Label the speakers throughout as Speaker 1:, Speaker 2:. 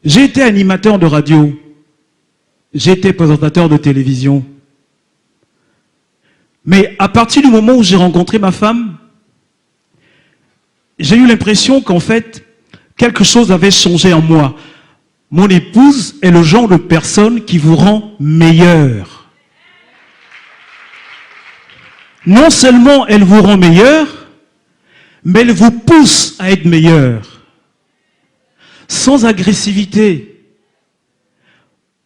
Speaker 1: J'ai été animateur de radio. J'ai été présentateur de télévision. Mais à partir du moment où j'ai rencontré ma femme, j'ai eu l'impression qu'en fait, quelque chose avait changé en moi. Mon épouse est le genre de personne qui vous rend meilleur. Non seulement elle vous rend meilleur, mais elle vous pousse à être meilleur. Sans agressivité.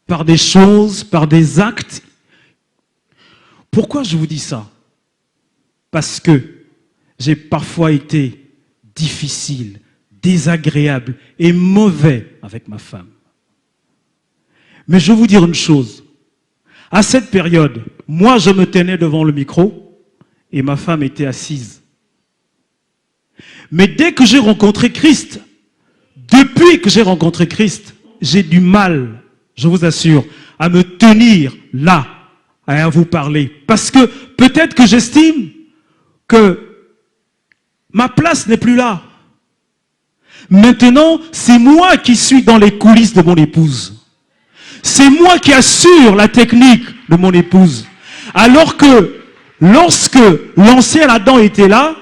Speaker 1: Par des choses, par des actes. Pourquoi je vous dis ça? Parce que j'ai parfois été difficile, désagréable et mauvais avec ma femme. Mais je vais vous dire une chose. À cette période, moi je me tenais devant le micro et ma femme était assise. Mais dès que j'ai rencontré Christ, depuis que j'ai rencontré Christ, j'ai du mal, je vous assure, à me tenir là, à vous parler. Parce que peut-être que j'estime que ma place n'est plus là. Maintenant, c'est moi qui suis dans les coulisses de mon épouse. C'est moi qui assure la technique de mon épouse. Alors que lorsque l'ancien Adam était là,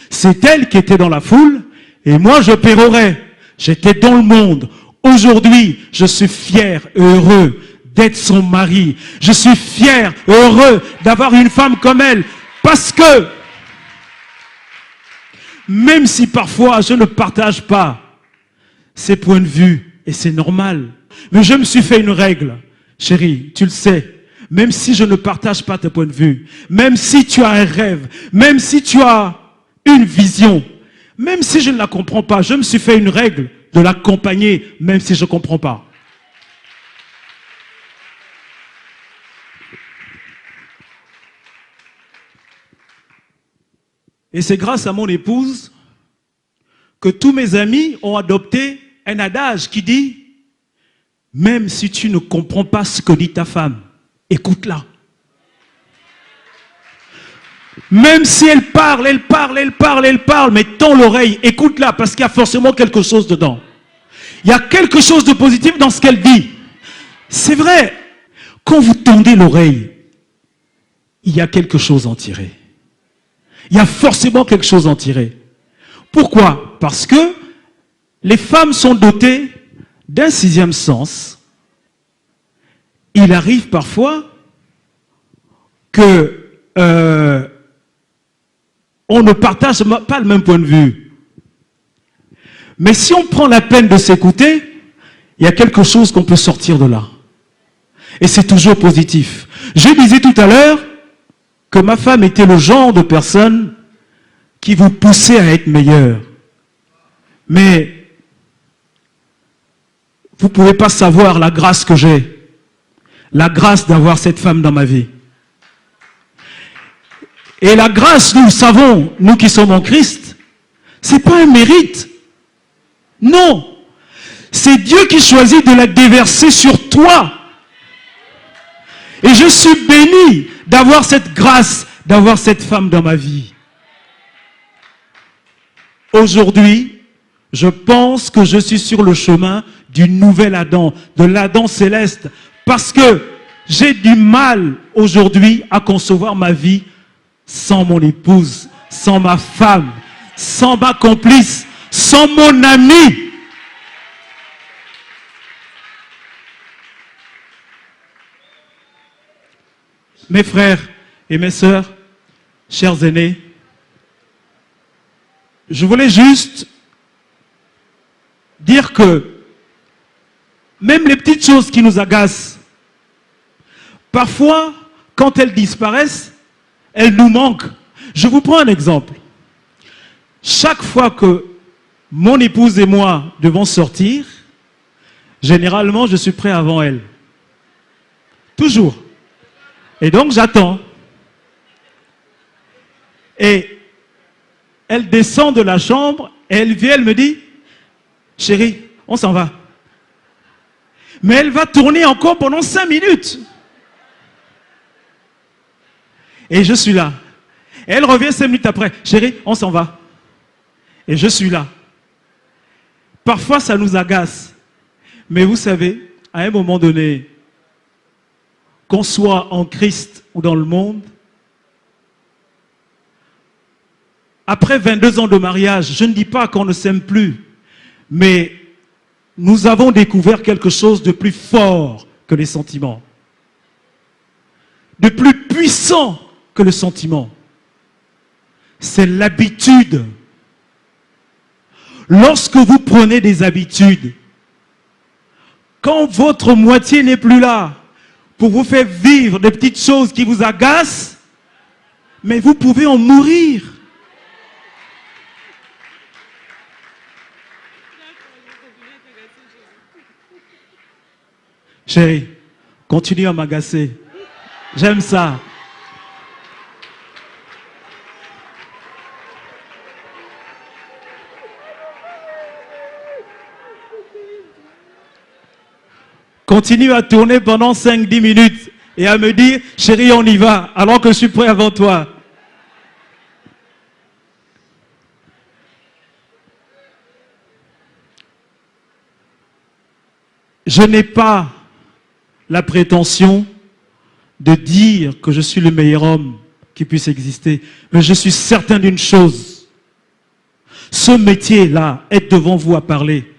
Speaker 1: c'est elle qui était dans la foule et moi je pérorais. J'étais dans le monde. Aujourd'hui, je suis fier et heureux d'être son mari. Je suis fier et heureux d'avoir une femme comme elle. Parce que, même si parfois je ne partage pas ses points de vue, et c'est normal, mais je me suis fait une règle. Chérie, tu le sais, même si je ne partage pas tes points de vue, même si tu as un rêve, même si tu as une vision, même si je ne la comprends pas, je me suis fait une règle de l'accompagner, même si je ne comprends pas. Et c'est grâce à mon épouse que tous mes amis ont adopté un adage qui dit « Même si tu ne comprends pas ce que dit ta femme, écoute-la. » Même si elle parle, mais tends l'oreille, écoute-la, parce qu'il y a forcément quelque chose dedans. Il y a quelque chose de positif dans ce qu'elle dit. C'est vrai, quand vous tendez l'oreille, il y a quelque chose à en tirer. Il y a forcément quelque chose à en tirer. Pourquoi? Parce que les femmes sont dotées d'un sixième sens. Il arrive parfois que on ne partage pas le même point de vue. Mais si on prend la peine de s'écouter, il y a quelque chose qu'on peut sortir de là. Et c'est toujours positif. Je disais tout à l'heure que ma femme était le genre de personne qui vous poussait à être meilleur. Mais vous ne pouvez pas savoir la grâce que j'ai. La grâce d'avoir cette femme dans ma vie. Et la grâce, nous le savons, nous qui sommes en Christ, ce n'est pas un mérite. Non. C'est Dieu qui choisit de la déverser sur toi. Et je suis béni d'avoir cette grâce, d'avoir cette femme dans ma vie. Aujourd'hui, je pense que je suis sur le chemin du nouvel Adam, de l'Adam céleste, parce que j'ai du mal aujourd'hui à concevoir ma vie sans mon épouse, sans ma femme, sans ma complice, sans mon ami. Mes frères et mes sœurs, chers aînés, je voulais juste dire que même les petites choses qui nous agacent, parfois, quand elles disparaissent, elles nous manquent. Je vous prends un exemple. Chaque fois que mon épouse et moi devons sortir, généralement, je suis prêt avant elle. Toujours. Et donc, j'attends. Et elle descend de la chambre, et elle vient, elle me dit, « Chérie, on s'en va. » Mais elle va tourner encore pendant 5 minutes. Et je suis là. Et elle revient 5 minutes après. « Chérie, on s'en va. » Et je suis là. Parfois, ça nous agace. Mais vous savez, à un moment donné, qu'on soit en Christ ou dans le monde, après 22 ans de mariage, je ne dis pas qu'on ne s'aime plus, mais nous avons découvert quelque chose de plus fort que les sentiments, de plus puissant que le sentiment. C'est l'habitude. Lorsque vous prenez des habitudes, quand votre moitié n'est plus là pour vous faire vivre des petites choses qui vous agacent, mais vous pouvez en mourir. Chérie, continue à m'agacer. J'aime ça. Continue à tourner pendant 5-10 minutes et à me dire, chérie, on y va, alors que je suis prêt avant toi. Je n'ai pas la prétention de dire que je suis le meilleur homme qui puisse exister, mais je suis certain d'une chose. Ce métier-là, être devant vous à parler,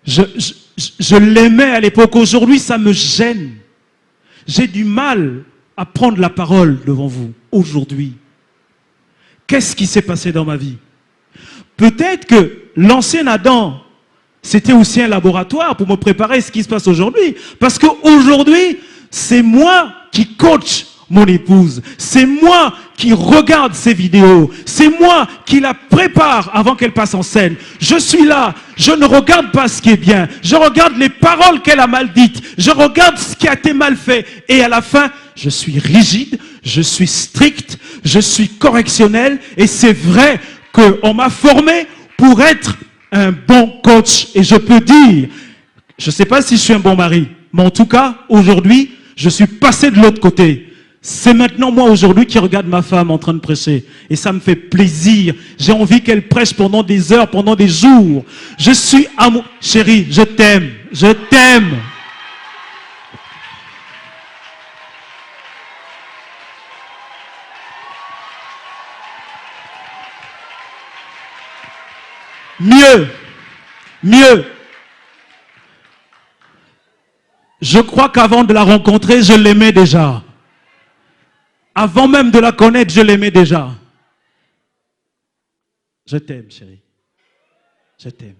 Speaker 1: je l'aimais à l'époque. Aujourd'hui, ça me gêne. J'ai du mal à prendre la parole devant vous, aujourd'hui. Qu'est-ce qui s'est passé dans ma vie? Peut-être que l'ancien Adam, c'était aussi un laboratoire pour me préparer à ce qui se passe aujourd'hui. Parce qu'aujourd'hui, c'est moi qui coach mon épouse. C'est moi qui regarde ses vidéos. C'est moi qui la prépare avant qu'elle passe en scène. Je suis là. Je ne regarde pas ce qui est bien. Je regarde les paroles qu'elle a mal dites. Je regarde ce qui a été mal fait. Et à la fin, je suis rigide, je suis strict, je suis correctionnel. Et c'est vrai qu'on m'a formé pour être un bon coach. Et je peux dire, je ne sais pas si je suis un bon mari, mais en tout cas, aujourd'hui, je suis passé de l'autre côté. C'est maintenant moi aujourd'hui qui regarde ma femme en train de prêcher. Et ça me fait plaisir. J'ai envie qu'elle prêche pendant des heures, pendant des jours. Je suis amoureux. Chérie, je t'aime. Je t'aime. Mieux. Je crois qu'avant de la rencontrer, je l'aimais déjà. Avant même de la connaître, je l'aimais déjà. Je t'aime, chérie. Je t'aime.